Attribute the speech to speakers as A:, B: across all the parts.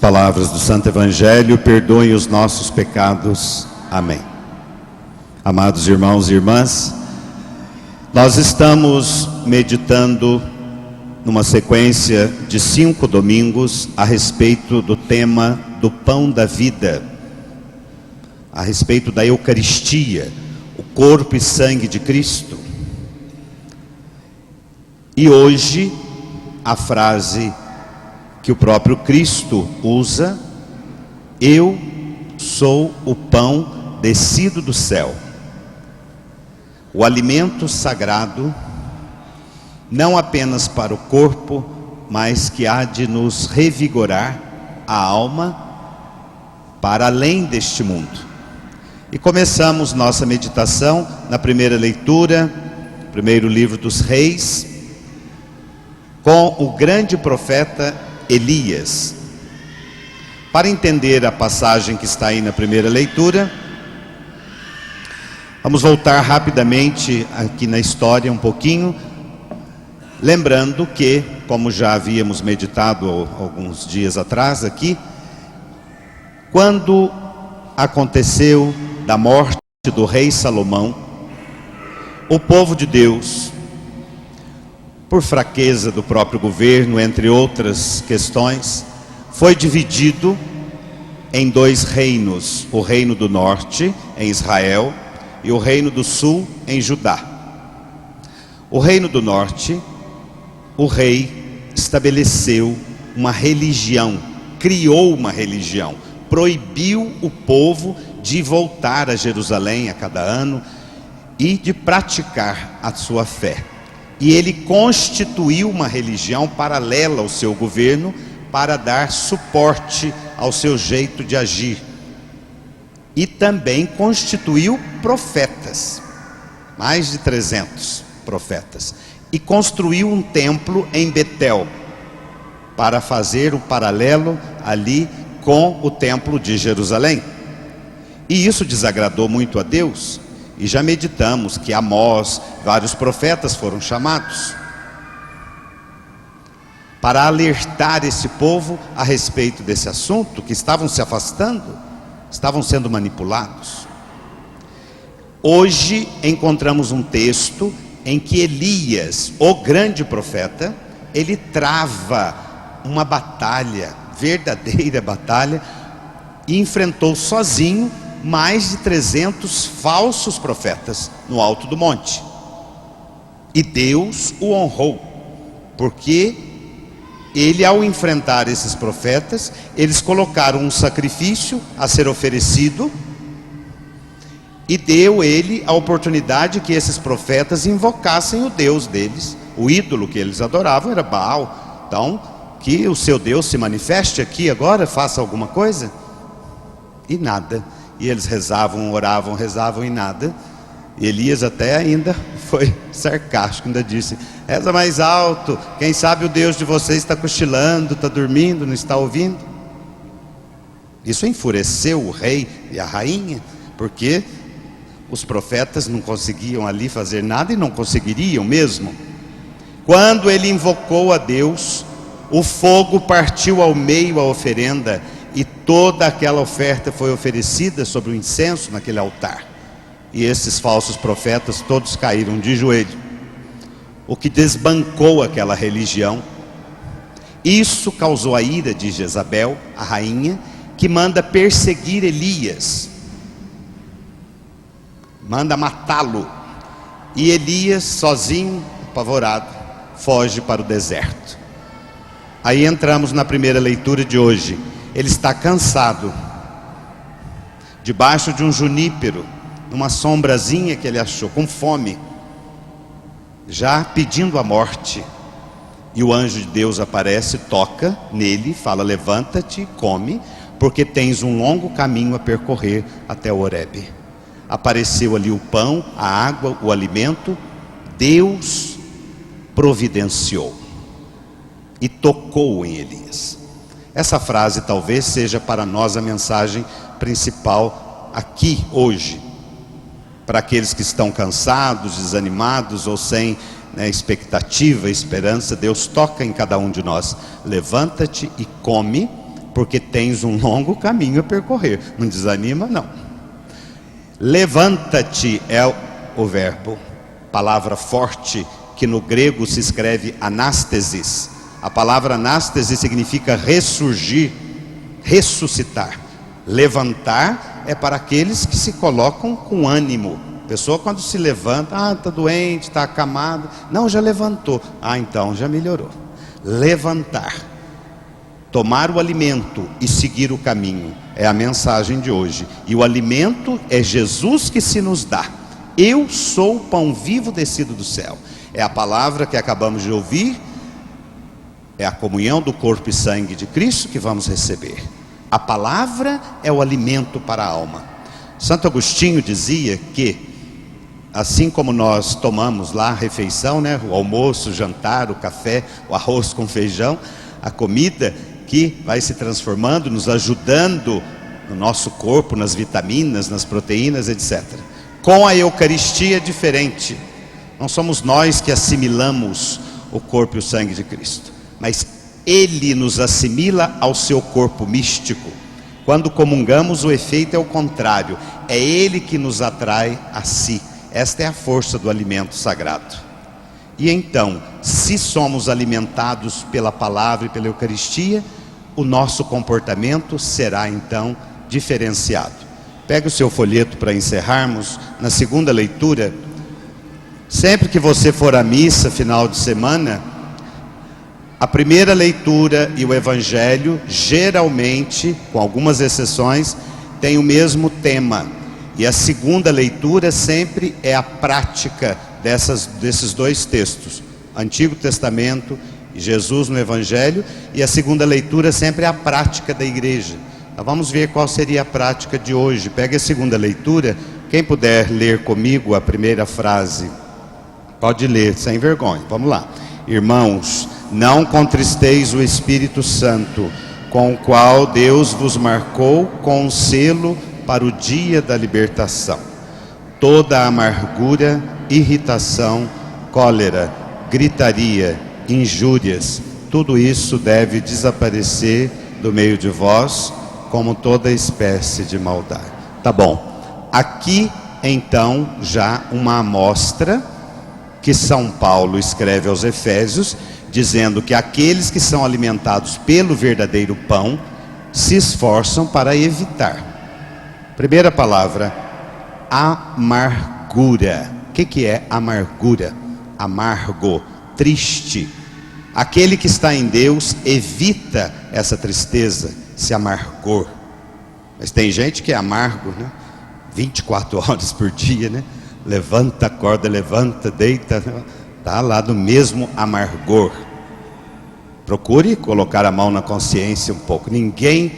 A: palavras do Santo Evangelho perdoem os nossos pecados. Amém. Amados irmãos e irmãs, nós estamos meditando numa sequência de 5 domingos a respeito do tema do pão da vida, a respeito da Eucaristia, o corpo e sangue de Cristo. E hoje a frase que o próprio Cristo usa: eu sou o pão descido do céu. O alimento sagrado, não apenas para o corpo, mas que há de nos revigorar a alma para além deste mundo. E começamos nossa meditação na primeira leitura, primeiro livro dos Reis, com o grande profeta Elias. Para entender a passagem que está aí na primeira leitura, vamos voltar rapidamente aqui na história um pouquinho, lembrando que, como já havíamos meditado alguns dias atrás aqui, quando aconteceu da morte do rei Salomão, o povo de Deus, por fraqueza do próprio governo, entre outras questões, foi dividido em 2 reinos: o reino do norte, em Israel, e o reino do sul, em Judá. O reino do norte, o rei estabeleceu uma religião, criou uma religião, proibiu o povo de voltar a Jerusalém a cada ano e de praticar a sua fé. E ele constituiu uma religião paralela ao seu governo para dar suporte ao seu jeito de agir. E também constituiu profetas, mais de 300 profetas. E construiu um templo em Betel, para fazer o paralelo ali com o templo de Jerusalém. E isso desagradou muito a Deus. E já meditamos que Amós, vários profetas foram chamados para alertar esse povo a respeito desse assunto, que estavam se afastando, estavam sendo manipulados. Hoje encontramos um texto em que Elias, o grande profeta, ele trava uma batalha, verdadeira batalha, e enfrentou sozinho mais de 300 falsos profetas no alto do monte. E Deus o honrou, porque ele, ao enfrentar esses profetas, eles colocaram um sacrifício a ser oferecido, e deu ele a oportunidade que esses profetas invocassem o Deus deles. O ídolo que eles adoravam era Baal. Então, que o seu Deus se manifeste aqui agora, faça alguma coisa. E nada. E eles rezavam, oravam, rezavam e nada. E Elias até ainda foi sarcástico, ainda disse: reza mais alto, quem sabe o Deus de vocês está cochilando, está dormindo, não está ouvindo. Isso enfureceu o rei e a rainha, porque os profetas não conseguiam ali fazer nada e não conseguiriam mesmo. Quando ele invocou a Deus, o fogo partiu ao meio a oferenda, e toda aquela oferta foi oferecida sobre o incenso naquele altar. E esses falsos profetas todos caíram de joelho, o que desbancou aquela religião. Isso causou a ira de Jezabel, a rainha, que manda perseguir Elias, manda matá-lo. E Elias, sozinho, apavorado, foge para o deserto. Aí entramos na primeira leitura de hoje. Ele está cansado, debaixo de um junípero, numa sombrazinha que ele achou, com fome, já pedindo a morte. E o anjo de Deus aparece, toca nele, fala: levanta-te, come, porque tens um longo caminho a percorrer até o Horebe. Apareceu ali o pão, a água, o alimento. Deus providenciou e tocou em Elias. Essa frase talvez seja para nós a mensagem principal aqui hoje, para aqueles que estão cansados, desanimados ou sem expectativa, esperança. Deus toca em cada um de nós: levanta-te e come, porque tens um longo caminho a percorrer. Não desanima, não. Levanta-te é o verbo, palavra forte, que no grego se escreve anástesis. A palavra anástese significa ressurgir, ressuscitar. Levantar é para aqueles que se colocam com ânimo. A pessoa quando se levanta, está doente, está acamado. Não, já levantou. Então já melhorou. Levantar, tomar o alimento e seguir o caminho, é a mensagem de hoje. E o alimento é Jesus que se nos dá. Eu sou o pão vivo descido do céu. É a palavra que acabamos de ouvir. É a comunhão do corpo e sangue de Cristo que vamos receber. A palavra é o alimento para a alma. Santo Agostinho dizia que, assim como nós tomamos lá a refeição, né? O almoço, o jantar, o café, o arroz com feijão, a comida que vai se transformando, nos ajudando no nosso corpo, nas vitaminas, nas proteínas, etc. Com a Eucaristia é diferente. Não somos nós que assimilamos o corpo e o sangue de Cristo, mas Ele nos assimila ao seu corpo místico. Quando comungamos, o efeito é o contrário. É Ele que nos atrai a si. Esta é a força do alimento sagrado. E então, se somos alimentados pela palavra e pela Eucaristia, o nosso comportamento será então diferenciado. Pega o seu folheto para encerrarmos. Na segunda leitura, sempre que você for à missa final de semana, a primeira leitura e o Evangelho, geralmente, com algumas exceções, tem o mesmo tema. E a segunda leitura sempre é a prática desses dois textos, Antigo Testamento e Jesus no Evangelho, e a segunda leitura sempre é a prática da igreja. Então vamos ver qual seria a prática de hoje. Pega a segunda leitura, quem puder ler comigo a primeira frase, pode ler, sem vergonha, vamos lá. Irmãos, não contristeis o Espírito Santo, com o qual Deus vos marcou com um selo para o dia da libertação. Toda amargura, irritação, cólera, gritaria, injúrias, tudo isso deve desaparecer do meio de vós, como toda espécie de maldade. Tá bom. Aqui então já uma amostra que São Paulo escreve aos Efésios, dizendo que aqueles que são alimentados pelo verdadeiro pão se esforçam para evitar. Primeira palavra, amargura. O que é amargura? Amargo, triste. Aquele que está em Deus evita essa tristeza, esse amargor. Mas tem gente que é amargo, né? 24 horas por dia, né? Levanta, acorda, levanta, deita, está lá do mesmo amargor. Procure colocar a mão na consciência um pouco. Ninguém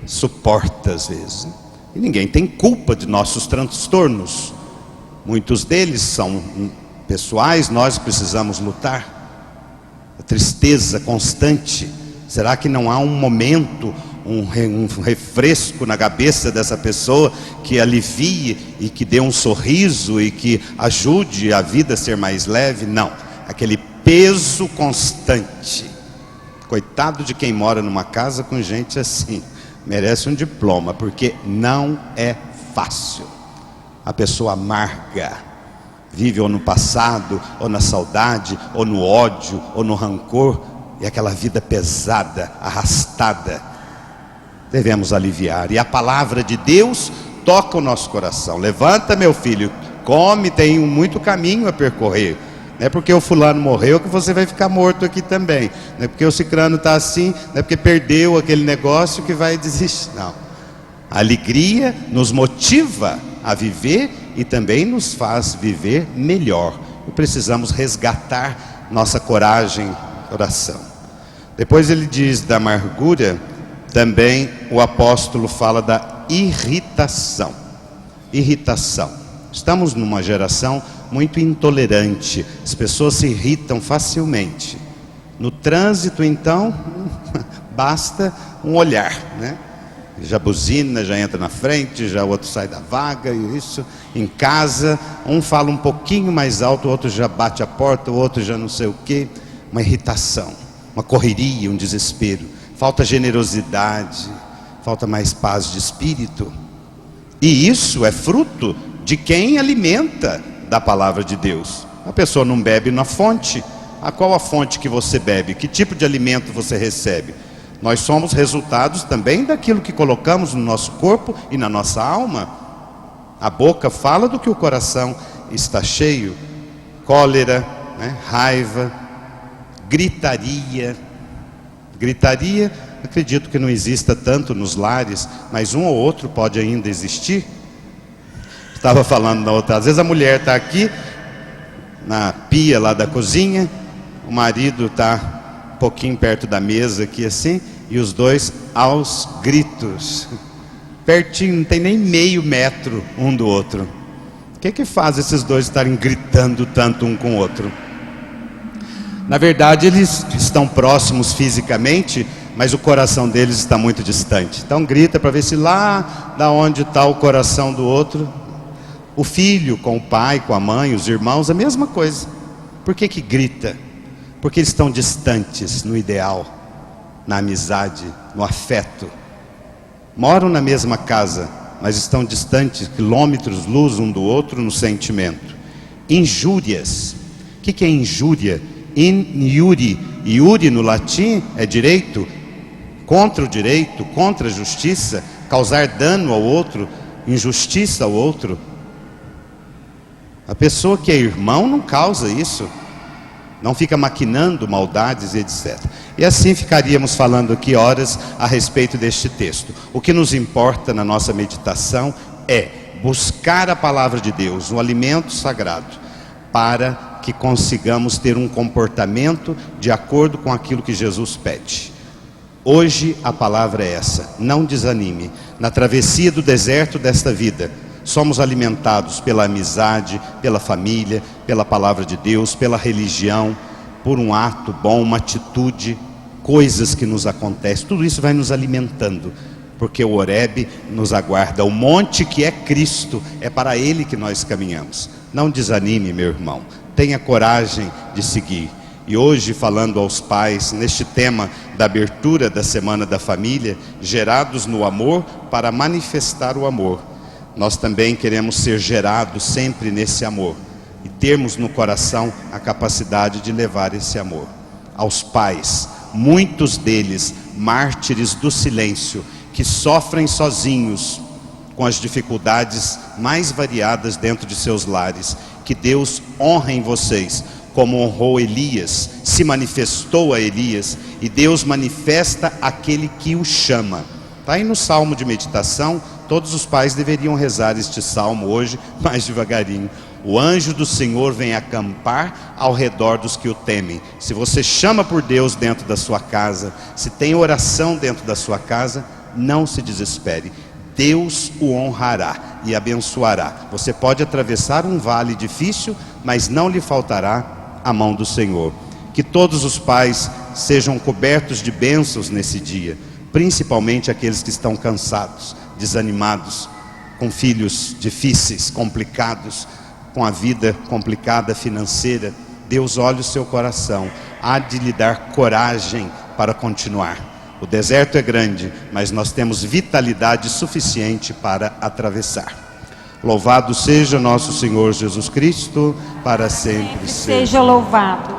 A: suporta às vezes, né? E ninguém tem culpa de nossos transtornos. Muitos deles são pessoais, nós precisamos lutar. A tristeza constante. Será que não há um momento, um refresco na cabeça dessa pessoa que alivie e que dê um sorriso e que ajude a vida a ser mais leve? Não, aquele peso constante. Coitado de quem mora numa casa com gente assim, merece um diploma, porque não é fácil. A pessoa amarga, vive ou no passado, ou na saudade, ou no ódio, ou no rancor, e aquela vida pesada, arrastada, devemos aliviar. E a palavra de Deus toca o nosso coração. Levanta, meu filho, come, tem muito caminho a percorrer. Não é porque o fulano morreu que você vai ficar morto aqui também. Não é porque o ciclano está assim, não é porque perdeu aquele negócio que vai desistir. Não. A alegria nos motiva a viver e também nos faz viver melhor. E precisamos resgatar nossa coragem, oração. Depois ele diz da amargura, também o apóstolo fala da irritação. Irritação. Estamos numa geração muito intolerante. As pessoas se irritam facilmente. No trânsito, então, basta um olhar, né? Já buzina, já entra na frente, já o outro sai da vaga, e isso. Em casa, um fala um pouquinho mais alto, o outro já bate a porta, o outro já não sei o quê. Uma irritação, uma correria, um desespero. falta generosidade, falta mais paz de espírito. E isso é fruto de quem alimenta da palavra de Deus. A pessoa não bebe na fonte. A qual a fonte que você bebe? Que tipo de alimento você recebe? Nós somos resultados também daquilo que colocamos no nosso corpo e na nossa alma. A boca fala do que o coração está cheio. Cólera, né? Raiva, gritaria. Gritaria, acredito que não exista tanto nos lares, mas um ou outro pode ainda existir. Estava falando na outra, às vezes a mulher está aqui na pia lá da cozinha, o marido está um pouquinho perto da mesa aqui assim, e os dois aos gritos, pertinho, não tem nem meio metro um do outro. O que faz esses dois estarem gritando tanto um com o outro? Na verdade eles estão próximos fisicamente, mas o coração deles está muito distante. Então grita para ver se lá da onde está o coração do outro. O filho com o pai, com a mãe, os irmãos, a mesma coisa. Por que grita? Porque eles estão distantes no ideal, na amizade, no afeto. Moram na mesma casa, mas estão distantes, quilômetros luz um do outro no sentimento. Injúrias. O que é injúria? Injuri. Iuri no latim é direito, contra o direito, contra a justiça, causar dano ao outro, injustiça ao outro. A pessoa que é irmão não causa isso, não fica maquinando maldades e etc. E assim ficaríamos falando aqui horas a respeito deste texto. O que nos importa na nossa meditação é buscar a palavra de Deus, um alimento sagrado, para que consigamos ter um comportamento de acordo com aquilo que Jesus pede. Hoje a palavra é essa: não desanime. Na travessia do deserto desta vida, somos alimentados pela amizade, pela família, pela palavra de Deus, pela religião, por um ato bom, uma atitude, coisas que nos acontecem. Tudo isso vai nos alimentando, porque o Horebe nos aguarda. O monte que é Cristo, é para Ele que nós caminhamos. Não desanime, meu irmão, tenha coragem de seguir. E hoje, falando aos pais, neste tema da abertura da Semana da Família, gerados no amor para manifestar o amor, nós também queremos ser gerados sempre nesse amor e termos no coração a capacidade de levar esse amor. Aos pais, muitos deles mártires do silêncio, que sofrem sozinhos com as dificuldades mais variadas dentro de seus lares, que Deus honre em vocês, como honrou Elias, se manifestou a Elias, e Deus manifesta aquele que o chama. Está aí no Salmo de meditação. Todos os pais deveriam rezar este salmo hoje, mais devagarinho. O anjo do Senhor vem acampar ao redor dos que o temem. Se você chama por Deus dentro da sua casa, se tem oração dentro da sua casa, não se desespere. Deus o honrará e abençoará. Você pode atravessar um vale difícil, mas não lhe faltará a mão do Senhor. Que todos os pais sejam cobertos de bênçãos nesse dia, principalmente aqueles que estão cansados, desanimados, com filhos difíceis, complicados, com a vida complicada financeira. Deus olha o seu coração, há de lhe dar coragem para continuar. O deserto é grande, mas nós temos vitalidade suficiente para atravessar. Louvado seja nosso Senhor Jesus Cristo, para sempre
B: seja louvado.